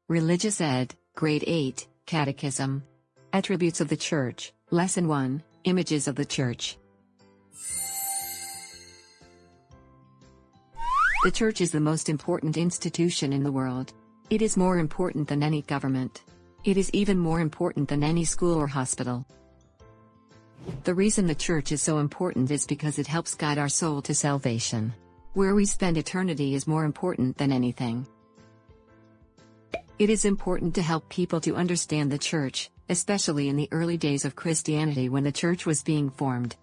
Religious Ed, Grade 8, Catechism. Attributes of the Church, Lesson 1, Images of the Church. The Church is the most important institution in the world. It is more important than any government. It is even more important than any school or hospital. The reason the Church is so important is because it helps guide our soul to salvation. Where we spend eternity is more important than anything. It is important to help people to understand the Church, especially in the early days of Christianity when the Church was being formed.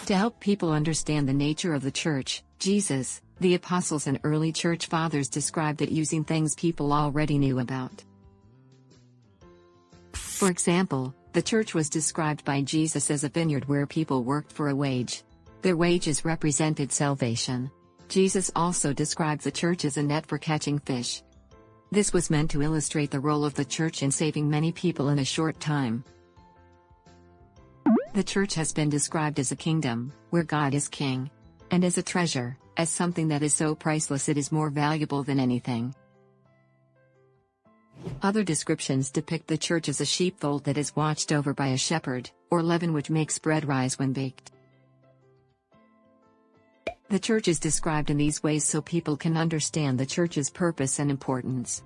To help people understand the nature of the Church, Jesus, the apostles and early Church fathers described it using things people already knew about. For example, the Church was described by Jesus as a vineyard where people worked for a wage. Their wages represented salvation. Jesus also described the Church as a net for catching fish. This was meant to illustrate the role of the Church in saving many people in a short time. The Church has been described as a kingdom, where God is king. And as a treasure, as something that is so priceless it is more valuable than anything. Other descriptions depict the Church as a sheepfold that is watched over by a shepherd, or leaven which makes bread rise when baked. The Church is described in these ways so people can understand the Church's purpose and importance.